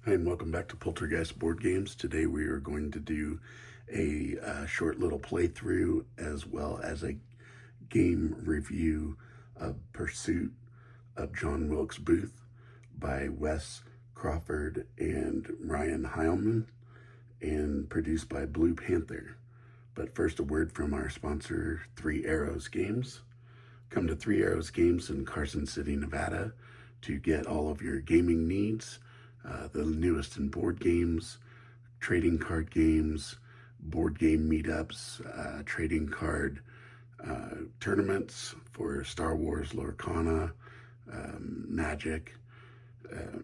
Hi, and welcome back to Poltergeist Board Games. Today we are going to do a short little playthrough as well as a game review of Pursuit of John Wilkes Booth by Wes Crawford and Ryan Heilman, and produced by Blue Panther. But first, a word from our sponsor, Three Arrows Games. Come to Three Arrows Games in Carson City, Nevada to get all of your gaming needs. The newest in board games, trading card games, board game meetups, trading card tournaments for Star Wars, Lorcana, Magic.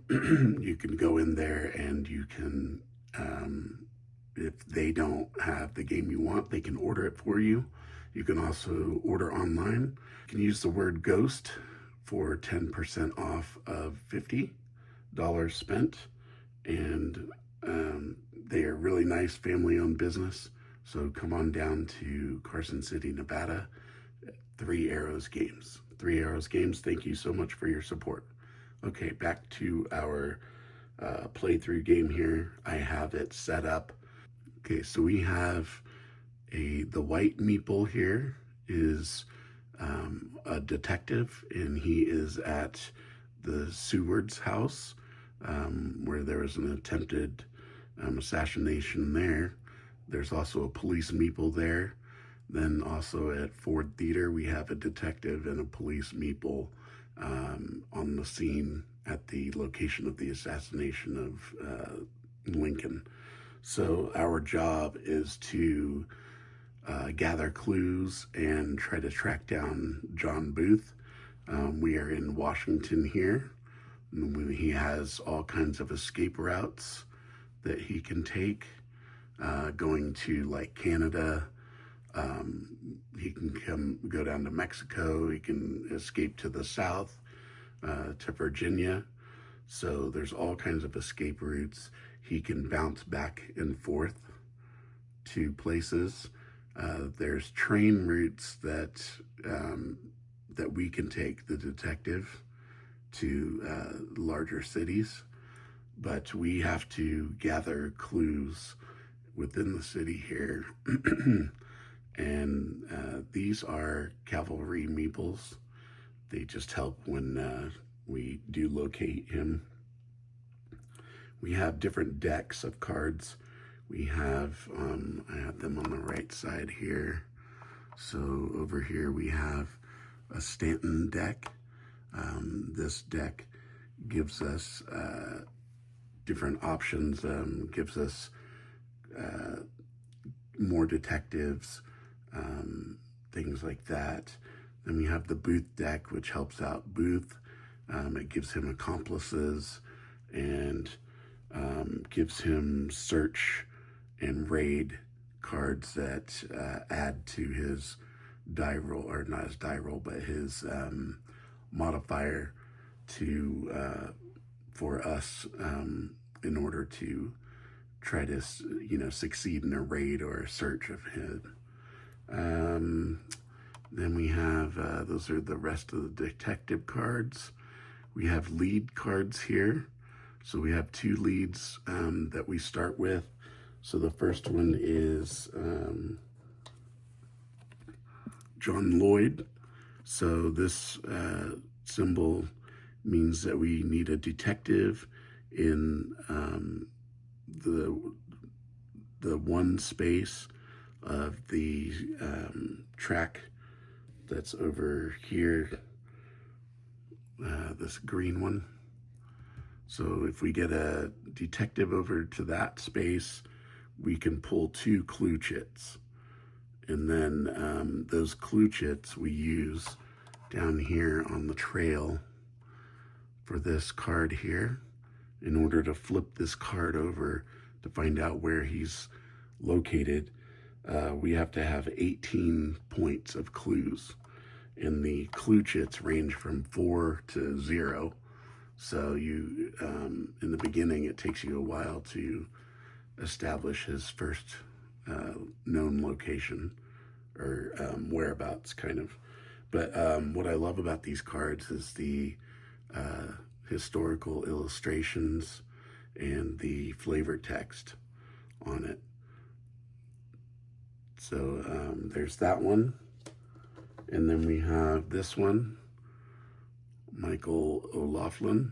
You can go in there and you can, if they don't have the game you want, they can order it for you. You can also order online. You can use the word GHOST for 10% off of $50 spent, and they are really nice family-owned business. So come on down to Carson City, Nevada, Three Arrows Games. Three Arrows Games, thank you so much for your support. Okay, back to our playthrough game here. I have it set up. Okay, so we have the white meeple here is a detective, and he is at the Seward's house, where there was an attempted assassination there. There's also a police meeple there. Then also at Ford Theater, we have a detective and a police meeple on the scene at the location of the assassination of Lincoln. So our job is to gather clues and try to track down John Booth. We are in Washington here. He has all kinds of escape routes that he can take, going to like Canada. He can go down to Mexico. He can escape to the south, to Virginia. So there's all kinds of escape routes. He can bounce back and forth to places. There's train routes that we can take, the detective, to larger cities, but we have to gather clues within the city here. And these are cavalry meeples. They just help when we do locate him. We have different decks of cards. We have, I have them on the right side here. So over here we have a Stanton deck. This deck gives us different options, gives us more detectives, things like that. Then we have the Booth deck, which helps out Booth. It gives him accomplices and gives him search and raid cards that add to his die roll, or not his die roll, but his modifier to for us in order to try to succeed in a raid or a search of him. Then we have those are the rest of the detective cards. We have lead cards here. So we have two leads that we start with. So the first one is John Lloyd. So this symbol means that we need a detective in the one space of the track that's over here, this green one. So if we get a detective over to that space, we can pull two clue chits. And then those clue chits we use down here on the trail for this card here in order to flip this card over to find out where he's located. We have to have 18 points of clues, and the clue chits range from 4 to 0. So you, in the beginning, it takes you a while to establish his first known location or whereabouts, kind of. But what I love about these cards is the historical illustrations and the flavor text on it. So there's that one. And then we have this one, Michael O'Loughlin.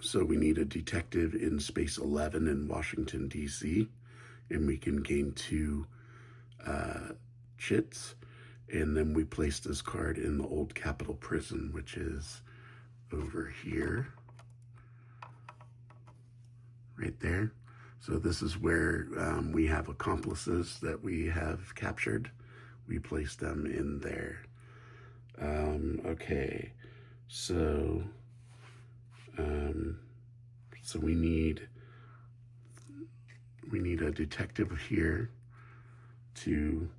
So we need a detective in space 11 in Washington, D.C., and we can gain 2 chits. And then we place this card in the old Capitol Prison, which is over here, right there. So this is where we have accomplices that we have captured. We place them in there. Okay, so we need a detective here to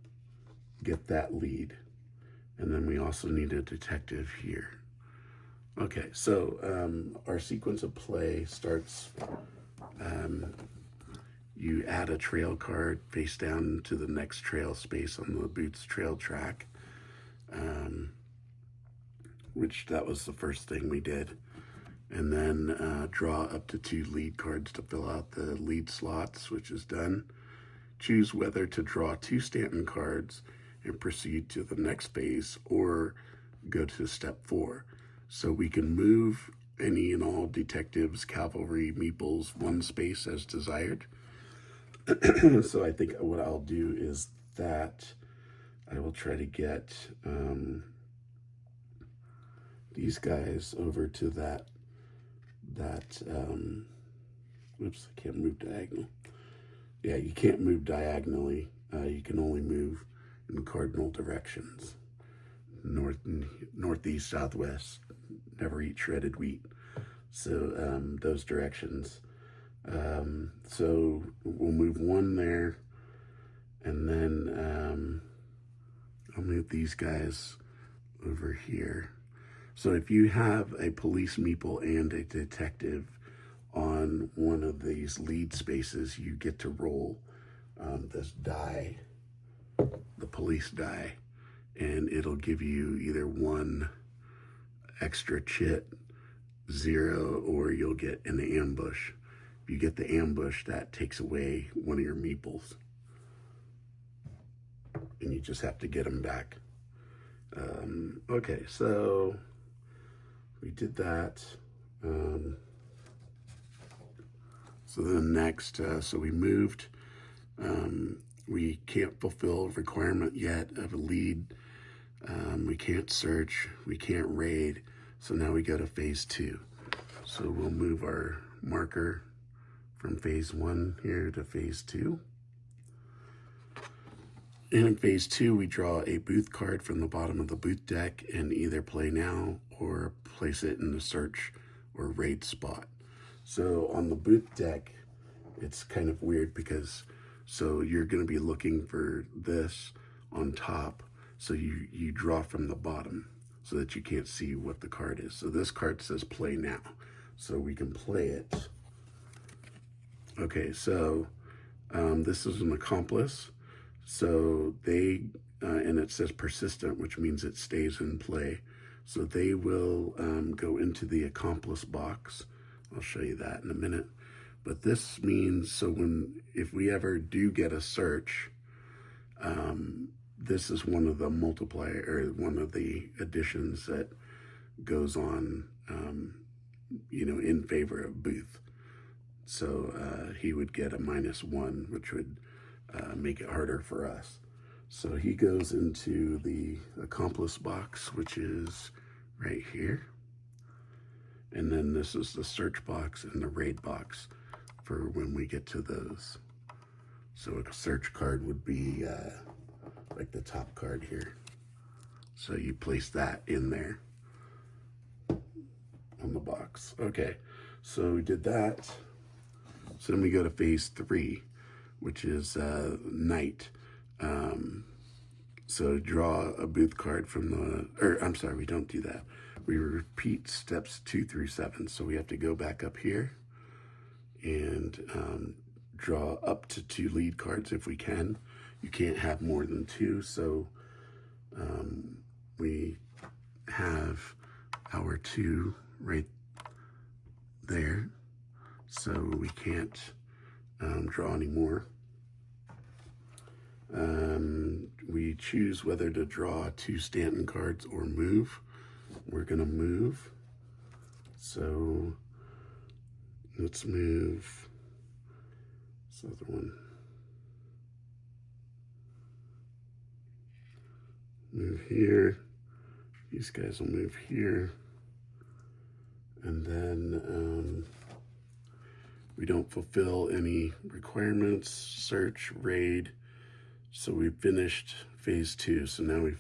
get that lead, and then we also need a detective here. Okay, so our sequence of play starts. You add a trail card face down to the next trail space on the Boots trail track, which that was the first thing we did. And then draw up to 2 lead cards to fill out the lead slots, which is done. Choose whether to draw 2 Stanton cards and proceed to the next phase or go to step 4. So we can move any and all detectives, cavalry, meeples 1 space as desired. So I think what I'll do is that I will try to get these guys over to that oops, I can't move diagonal. Yeah, you can't move diagonally. You can only move in cardinal directions. Northeast, southwest, never eat shredded wheat. So those directions. So we'll move 1 there, and then I'll move these guys over here. So if you have a police meeple and a detective on one of these lead spaces, you get to roll this die, the police die, and it'll give you either 1 extra chit, 0, or you'll get an ambush. If you get the ambush, that takes away 1 of your meeples, and you just have to get them back. Okay, so we did that. So then next, so we moved. We can't fulfill a requirement yet of a lead. We can't search. We can't raid. So now we go to phase 2. So we'll move our marker from phase 1 here to phase 2. And in phase 2, we draw a Booth card from the bottom of the Booth deck and either play now or place it in the search or raid spot. So on the Booth deck, it's kind of weird because so you're going to be looking for this on top. So you draw from the bottom so that you can't see what the card is. So this card says play now. So we can play it. Okay, so this is an accomplice. So they, and it says persistent, which means it stays in play. So they will go into the accomplice box. I'll show you that in a minute. But this means, so if we ever do get a search, this is one of the multiplier, or one of the additions that goes on, in favor of Booth. So he would get a -1, which would make it harder for us. So he goes into the accomplice box, which is right here. And then this is the search box and the raid box for when we get to those. So a search card would be like the top card here. So you place that in there on the box. Okay, so we did that. So then we go to phase 3, which is night. So draw a Booth card from we don't do that. We repeat steps 2 through 7. So we have to go back up here and draw up to 2 lead cards if we can. You can't have more than 2. So we have our 2 right there. so we can't draw anymore. We choose whether to draw 2 Stanton cards or move. We're gonna move. So let's move this other one. Move here. These guys will move here. And then we don't fulfill any requirements, search, raid. So we finished phase 2. So now we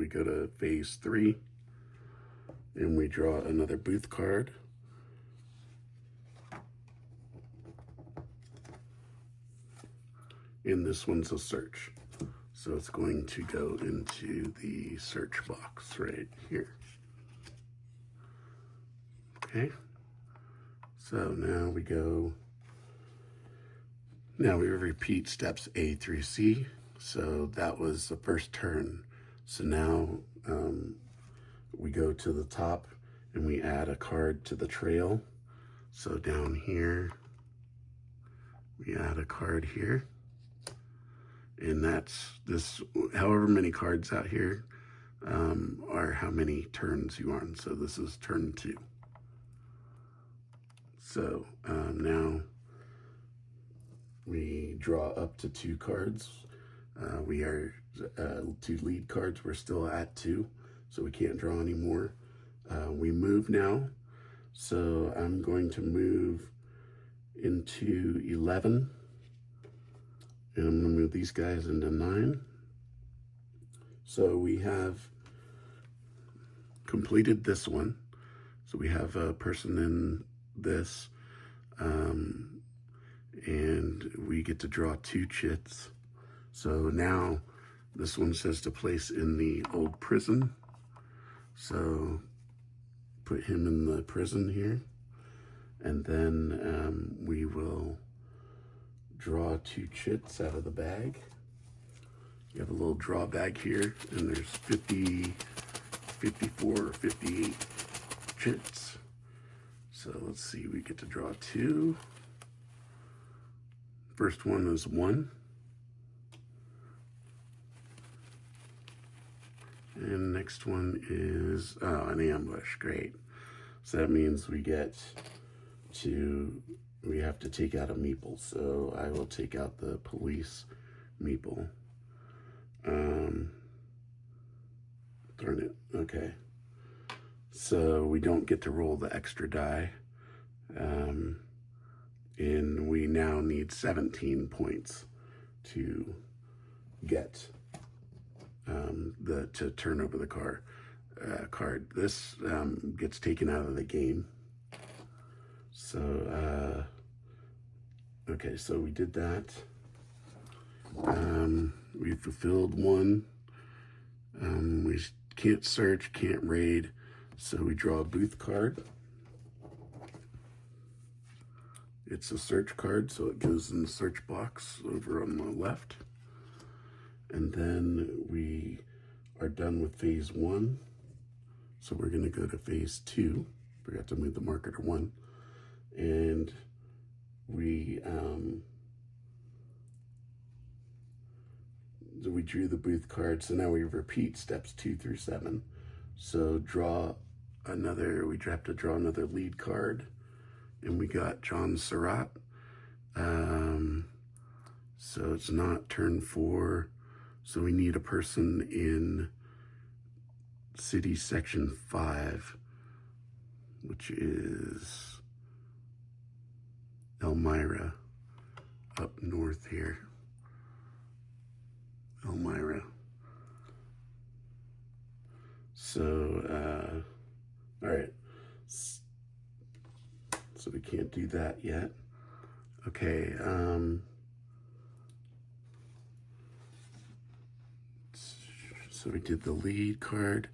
go to phase 3 and we draw another Booth card. And this one's a search. So it's going to go into the search box right here. Okay. So now we repeat steps A through C. So that was the first turn. So now we go to the top and we add a card to the trail. So down here, we add a card here. And that's this, however many cards out here are how many turns you are on. So this is turn 2. So now we draw up to 2 cards. We are 2 lead cards. We're still at 2, so we can't draw anymore. We move now. So I'm going to move into 11. And I'm going to move these guys into 9. So we have completed this one. So we have a person in this. And we get to draw 2 chits. So now this one says to place in the old prison. So put him in the prison here. And then we will draw 2 chits out of the bag. You have a little draw bag here, and there's 50, 54, or 58 chits. So let's see, we get to draw 2. First one is 1. And next one is, an ambush, great. So that means we have to take out a meeple. So I will take out the police meeple. Darn it, okay. So we don't get to roll the extra die. And we now need 17 points to get to turn over the card. This gets taken out of the game. So okay, so we did that. We fulfilled 1. We can't search, can't raid, so we draw a Booth card. It's a search card, so it goes in the search box over on the left. And then we are done with phase 1. So we're gonna go to phase 2. Forgot to move the marker to 1. And we drew the Booth card. So now we repeat steps 2 through 7. So we have to draw another lead card. And we got John Surratt. So it's not turn 4. So we need a person in city section 5, which is Elmira, up north here. Elmira. So, all right. So we can't do that yet. Okay, so we did the lead card.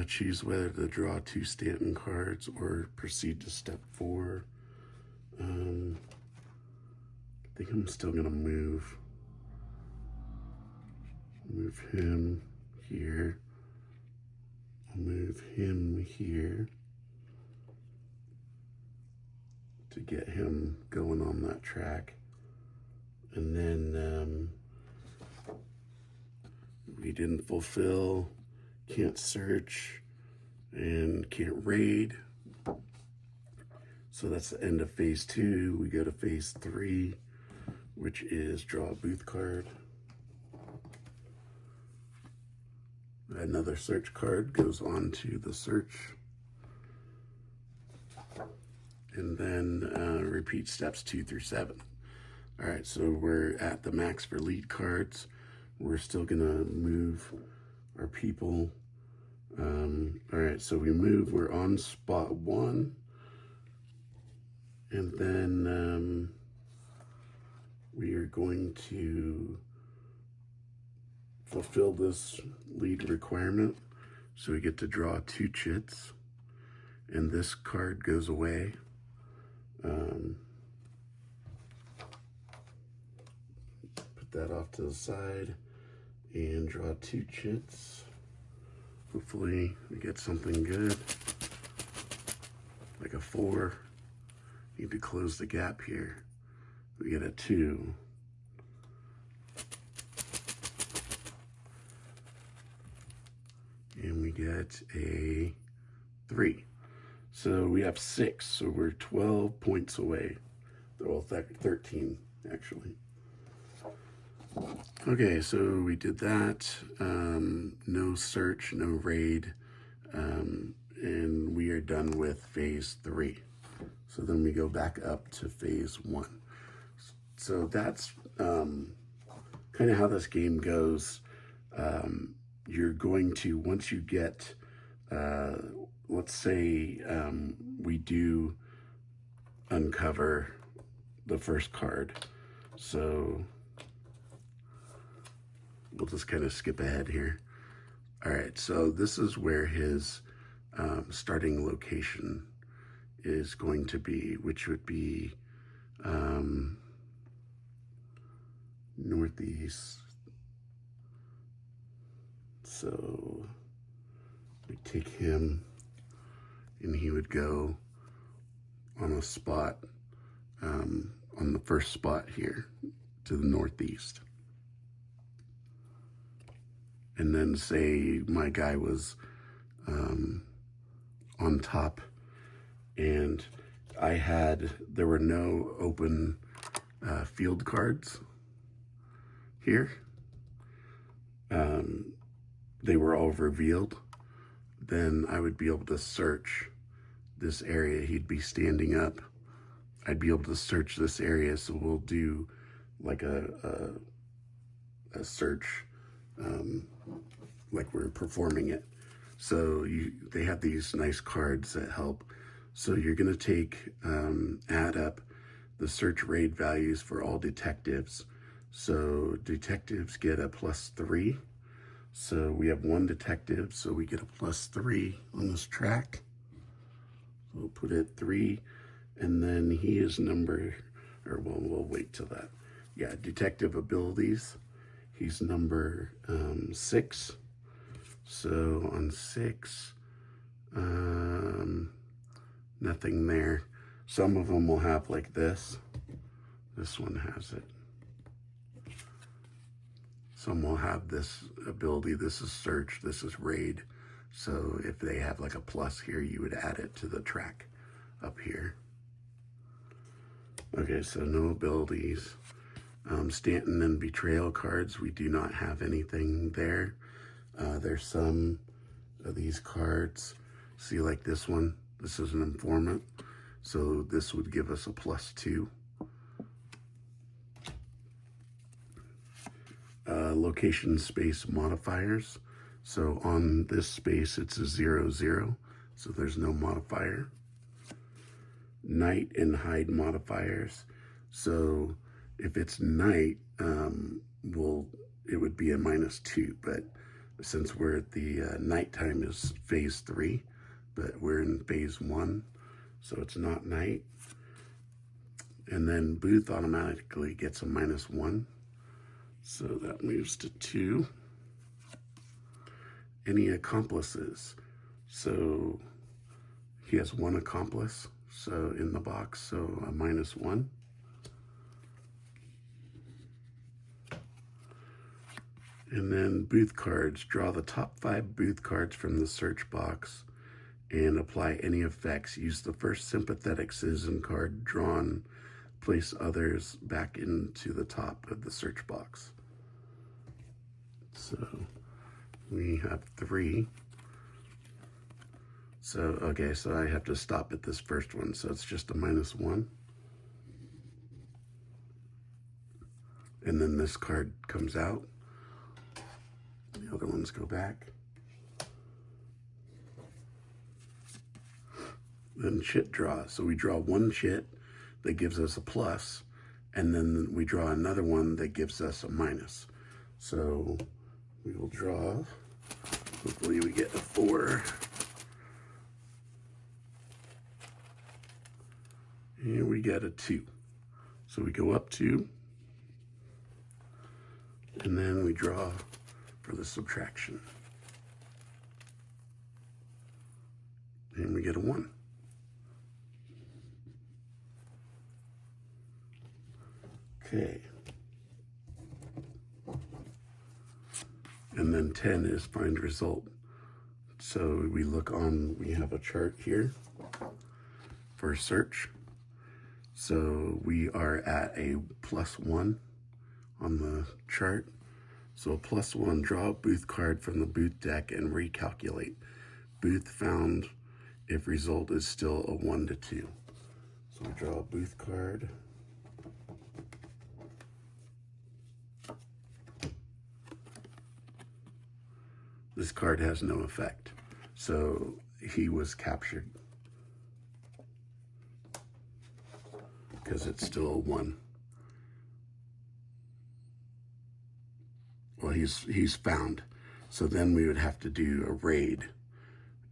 Choose whether to draw 2 Stanton cards or proceed to step 4. I think I'm still gonna move him here. I'll move him here to get him going on that track. And then we didn't fulfill, can't search, and can't raid. So that's the end of phase 2. We go to phase 3, which is draw a Booth card. Another search card goes on to the search. And then repeat steps 2 through 7. All right, so we're at the max for lead cards. We're still gonna move our people. All right, so we move, we're on spot 1. And then we are going to fulfill this lead requirement. So we get to draw 2 chits, and this card goes away. Put that off to the side and draw 2 chits. Hopefully we get something good, like a 4. Need to close the gap here. We get a 2. And we get a 3. So we have 6, so we're 12 points away. Well, 13, actually. Okay, so we did that. No search, no raid. And we are done with phase 3. So then we go back up to phase 1. So that's kind of how this game goes. You're going to, once you get, let's say we do uncover the first card. So we'll just kind of skip ahead here. All right, so this is where his starting location is going to be, which would be northeast. So we take him, and he would go on a spot, on the first spot here to the northeast. And then say my guy was on top, and there were no open field cards here. They were all revealed. Then I would be able to search this area. He'd be standing up. I'd be able to search this area. So we'll do like a search, like we're performing it. So they have these nice cards that help. So you're gonna take, add up the search raid values for all detectives. So detectives get a +3. So we have 1 detective, so we get a +3 on this track. So we'll put it 3, and then he is we'll wait till that. Yeah, detective abilities. He's number 6. So on 6, nothing there. Some of them will have like this. This one has it. Some will have this ability. This is search, this is raid. So if they have like a plus here, you would add it to the track up here. Okay, so no abilities. Stanton and betrayal cards, we do not have anything there. There's some of these cards. See, like this one, this is an informant. So this would give us a +2. Location space modifiers. So on this space, it's a 0, 0. So there's no modifier. Night and hide modifiers. So if it's night, it would be a -2, but since we're at the nighttime is phase 3, but we're in phase 1, so it's not night. And then Booth automatically gets a -1, so that moves to 2. Any accomplices? So he has 1 accomplice, so in the box, so a -1. And then Booth cards. Draw the top 5 Booth cards from the search box and apply any effects. Use the first sympathetic citizen card drawn. Place others back into the top of the search box. So we have 3. So, okay, so I have to stop at this first one. So it's just a -1. And then this card comes out. The other ones go back. Then chit draw. So we draw 1 chit that gives us a plus, and then we draw another one that gives us a minus. So we will draw, hopefully we get a 4. And we get a 2. So we go up 2, and then we draw for the subtraction. And we get a 1. Okay. And then 10 is find result. So we look on, we have a chart here for search. So we are at a +1 on the chart. So a +1, draw a Booth card from the Booth deck and recalculate. Booth found if result is still a 1 to 2. So we draw a Booth card. This card has no effect. So he was captured because it's still a 1. Well, he's found. So then we would have to do a raid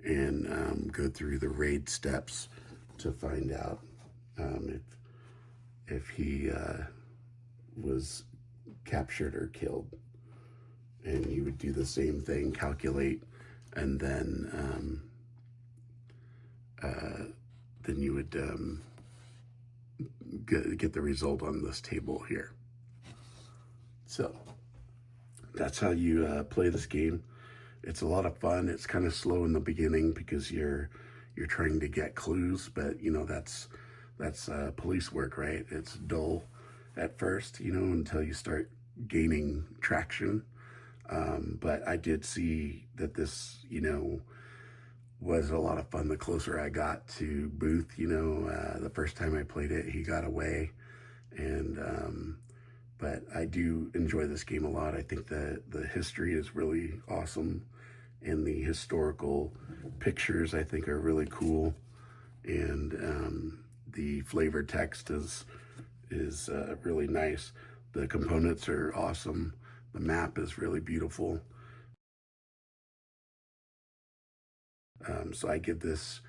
and go through the raid steps to find out if he was captured or killed. And you would do the same thing, calculate, and then you would get the result on this table here. So that's how you play this game. It's a lot of fun. It's kind of slow in the beginning because you're trying to get clues, but you know that's police work, right? It's dull at first, you know, until you start gaining traction. But I did see that this, you know, was a lot of fun the closer I got to Booth. You know, the first time I played it, he got away, and but I do enjoy this game a lot. I think that the history is really awesome, and the historical pictures I think are really cool, and the flavor text is really nice. The components are awesome. The map is really beautiful. So I give this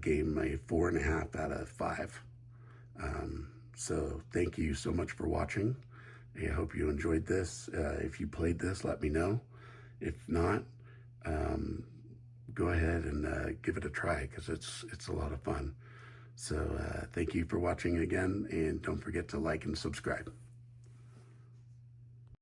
game a 4.5 out of 5. So thank you so much for watching. I hope you enjoyed this. If you played this, let me know. If not, go ahead and give it a try because it's a lot of fun. So thank you for watching again, and don't forget to like and subscribe.